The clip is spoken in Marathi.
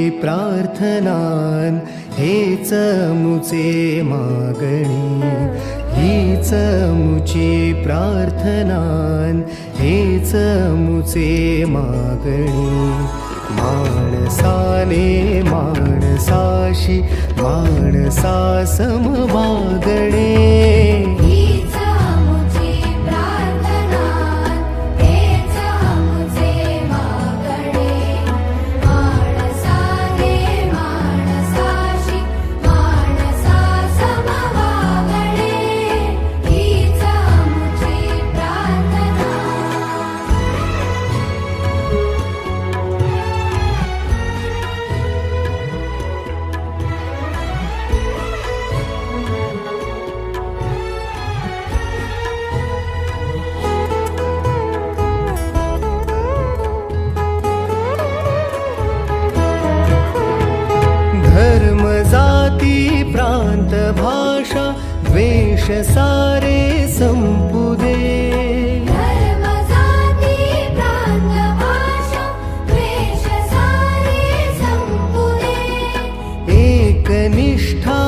प्रार्थनान हेच मुचे मागणी, हीच मुची प्रार्थनान हेच मुचे मागणी. माणसाने माणसाशी माणसा सम वागणे, धर्म जाती प्रांत भाषा द्वेष सारे संपुदे. धर्म जाती प्रांत भाषा द्वेष सारे संपुदे. एकनिष्ठा